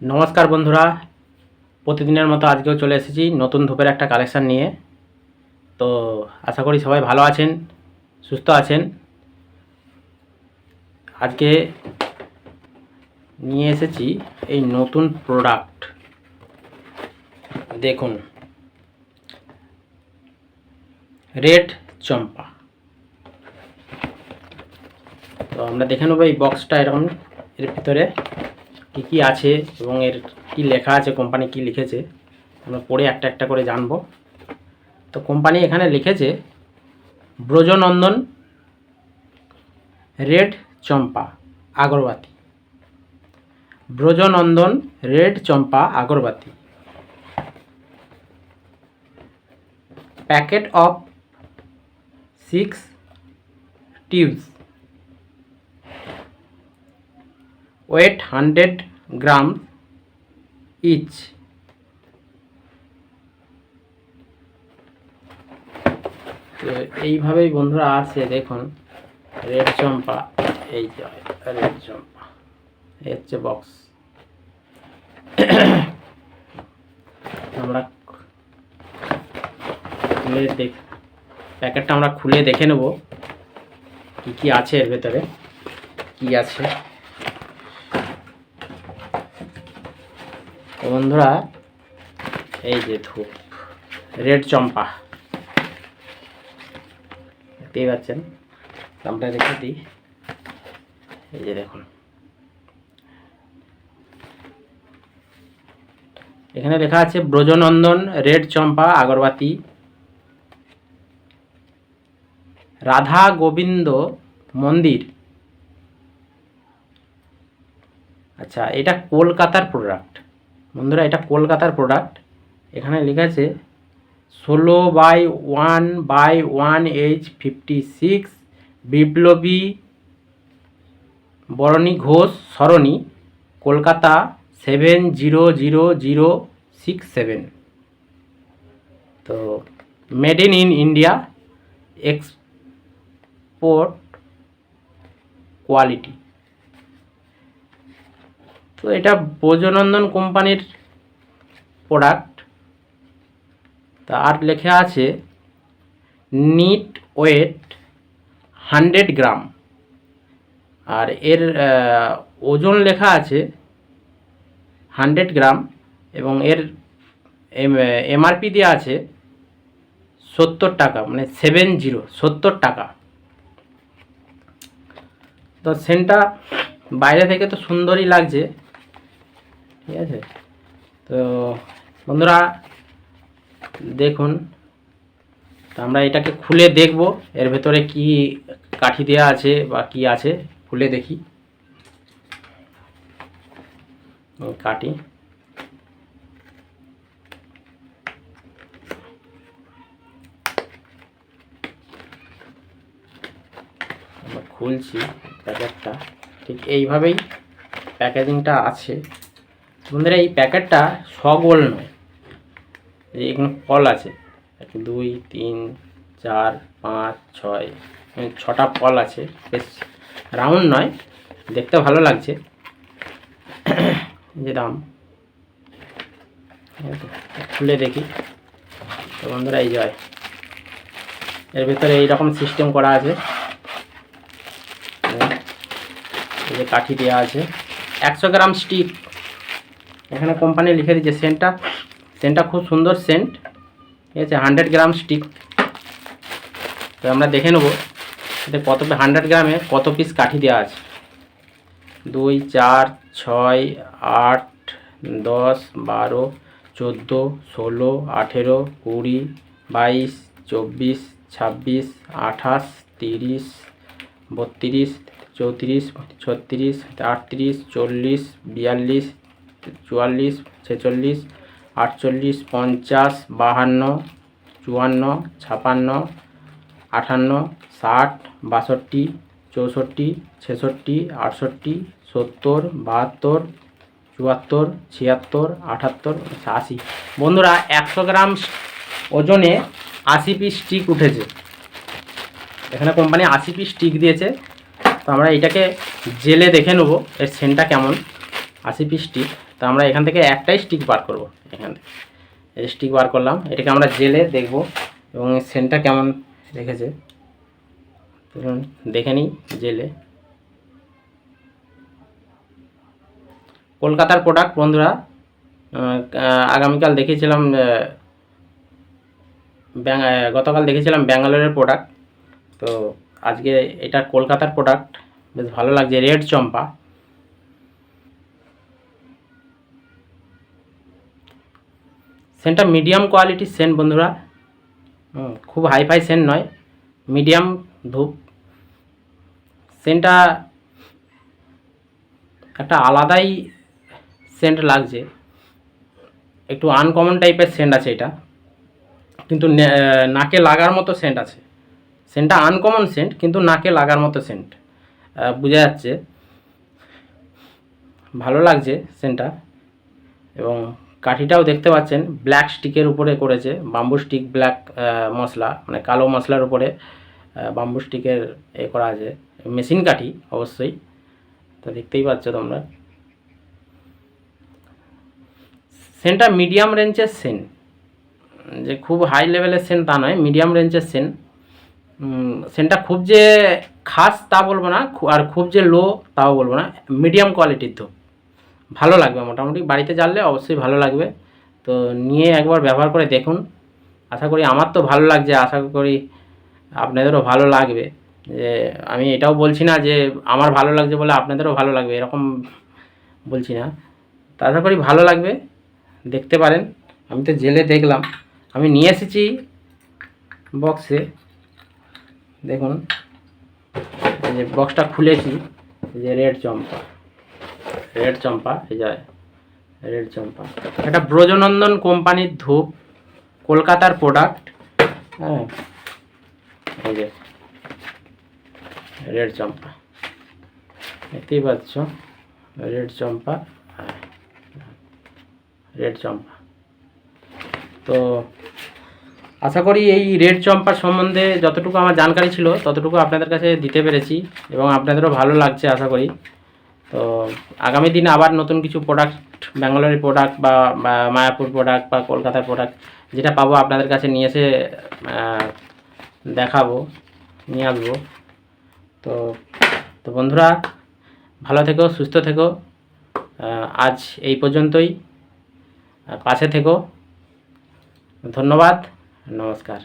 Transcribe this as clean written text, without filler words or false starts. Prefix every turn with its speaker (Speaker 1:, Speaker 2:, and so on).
Speaker 1: নমস্কার বন্ধুরা, প্রতিদিনের মতো আজকেও চলে এসেছি নতুন ধূপের একটা কালেকশান নিয়ে। তো আশা করি সবাই ভালো আছেন, সুস্থ আছেন। আজকে নিয়ে এসেছি এই নতুন প্রোডাক্ট। দেখুন, রেড চম্পা। তো আমরা দেখে নেব এই বক্সটা এরকম, এর ভিতরে কী কী আছে এবং এর কি লেখা আছে, কোম্পানি কি লিখেছে আমরা পড়ে একটা একটা করে জানবো। তো কোম্পানি এখানে লিখেছে ব্রজনন্দন red champa agarbatti. ব্রজনন্দন red champa agarbatti, packet of 6 tubes, weight 100 gram each. তো এইভাবেই বন্ধুরা আছে, দেখুন রেড চম্পা। এই যে রেড চম্পা, এই হচ্ছে বক্স। আমরা খুলে প্যাকেটটা আমরা খুলে দেখে নেব কি কি আছে এর ভেতরে, কি আছে। তো বন্ধুরা, এই যে ধূপ রেড চম্পা দেখতেই পাচ্ছেন। দামটা রেখে দিই। এই যে দেখুন, এখানে লেখা আছে ব্রজনন্দন রেড চম্পা আগরবাতি, রাধা গোবিন্দ মন্দির। আচ্ছা, এটা কলকাতার প্রোডাক্ট বন্ধুরা, এটা কলকাতার প্রোডাক্ট। এখানে লেখা আছে 16/1/1H56 বিপ্লবী বরণী ঘোষ সরণি, কলকাতা 700067। তো made in India, export quality. তো এটা ব্রজনন্দন কোম্পানির প্রোডাক্ট। তা আর লেখা আছে নিট ওয়েট 100 গ্রাম, আর এর ওজন লেখা আছে 100 গ্রাম, এবং এর এমআরপি দেওয়া আছে 70 টাকা, মানে 70 টাকা। তো সেন্টটা বাইরে থেকে তো সুন্দরই লাগছে, ঠিক আছে। তো বন্ধুরা দেখুন, তো আমরা এটাকে খুলে দেখব এর ভেতরে কি কাঠি দেওয়া আছে বা কি আছে, খুলে দেখি। কাঠি আমরা খুলছি প্যাকেটটা, ঠিক এইভাবেই প্যাকেজিংটা আছে বন্ধুরা। এই প্যাকেটটা সগোল নয়, এখানে ফল আছে 1 2 3 4 5 6, 6টা ফল আছে। বেশ রাউন্ড নয়, দেখতে ভালো লাগছে। যে দাম, খুলে দেখি। তো বন্ধুরা এই যায়, এর ভিতরে এইরকম সিস্টেম করা আছে। এই যে কাঠি দেওয়া আছে, 100 গ্রাম স্টিক। এখানে কোম্পানি লিখে দিয়েছে সেন্টটা খুব সুন্দর সেন্ট, ঠিক আছে। 100 গ্রাম স্টিক। তো আমরা দেখে নেব এতে কত 100 গ্রামে কত পিস কাঠি দেওয়া আছে। 2 4 6 8 10 12 14 16 18 20 22 24 26 28 30 32 34 36 38 40 42 44 46 48 50 52 54 56 58 60 62 64 66 68 70 72 74 76 78 80। বন্ধুরা 100 গ্রাম ওজনে 80 পিস স্টিক উঠেছে। এখানে কোম্পানি 80 পিস স্টিক দিয়েছে। তো আমরা এটাকে জেলে দেখে নেব এর সেন্টটা কেমন। 80 পিস স্টিক। তো আমরা এখান থেকে একটাই স্টিক বার করব। এখান থেকে এই স্টিক বার করলাম, এটাকে আমরা জেলে দেখব এবং সেন্টটা কেমন রেখেছে দেখে নিই। জেলে কলকাতার প্রোডাক্ট বন্ধুরা, আগামীকাল দেখিয়েছিলাম, গতকাল দেখেছিলাম ব্যাঙ্গালোরের প্রোডাক্ট। তো আজকে এটা কলকাতার প্রোডাক্ট, বেশ ভালো লাগছে। রেড চম্পা, সেন্টটা মিডিয়াম কোয়ালিটির সেন্ট বন্ধুরা, খুব হাইফাই সেন্ট নয়, মিডিয়াম ধূপ। সেন্টটা একটা আলাদাই সেন্ট লাগছে, একটু আনকমন টাইপের সেন্ট আছে এটা, কিন্তু নাকে লাগার মতো সেন্ট আছে। সেন্টটা আনকমন সেন্ট, কিন্তু নাকে লাগার মতো সেন্ট, বোঝা যাচ্ছে। ভালো লাগছে সেন্টটা। এবং কাঠিটাও দেখতে পাচ্ছেন ব্ল্যাক স্টিকের উপরে করেছে, বাম্বু স্টিক ব্ল্যাক মশলা, মানে কালো মশলার উপরে বাম্বু স্টিকের করা আছে, মেশিন কাঠি অবশ্যই। তো দেখতেই পাচ্ছ তোমরা, সেন্টটা মিডিয়াম রেঞ্জের সেন্ট, যে খুব হাই লেভেলের সেন্ট তা নয়, মিডিয়াম রেঞ্জের সেন্ট। সেন্টটা খুব যে খাস তা বলবো না, আর খুব যে লো তাও বলবো না, মিডিয়াম কোয়ালিটির তো ভালো লাগবে, মোটামুটি বাড়িতে জ্বাললে অবশ্যই ভালো লাগবে। তো নিয়ে একবার ব্যবহার করে দেখুন, আশা করি আমার তো ভালো লাগছে, আশা করি আপনাদেরও ভালো লাগবে। যে আমি এটাও বলছি না যে আমার ভালো লাগছে বলে আপনাদেরও ভালো লাগবে, এরকম বলছি না। তো আশা করি ভালো লাগবে, দেখতে পারেন। আমি তো জেলে দেখলাম, আমি নিয়ে এসেছি বক্সে, দেখুন এই যে বক্সটা খুলেছি, এই যে রেড চম্পা, রেড চম্পা, এই যে রেড চম্পা, এটা ব্রজনন্দন কোম্পানির ধূপ, কলকাতার প্রোডাক্ট। হ্যাঁ, এই যে রেড চম্পা, দেখতেই পাচ্ছ রেড চম্পা, রেড চম্পা। তো আশা করি এই রেড চম্পার সম্বন্ধে যতটুকু আমার জানকারি ছিল ততটুকু আপনাদের কাছে দিতে পেরেছি, এবং আপনাদেরও ভালো লাগছে আশা করি। তো আগামী দিনে আবার নতুন কিছু প্রোডাক্ট, ব্যাঙ্গালোরের প্রোডাক্ট বা মায়াপুর প্রোডাক্ট বা কলকাতার প্রোডাক্ট যেটা পাবো আপনাদের কাছে নিয়ে এসে দেখাবো, নিয়ে আসবো। তো তো বন্ধুরা, ভালো থেকো, সুস্থ থেকো, আজ এই পর্যন্তই, পাশে থেকো। ধন্যবাদ, নমস্কার।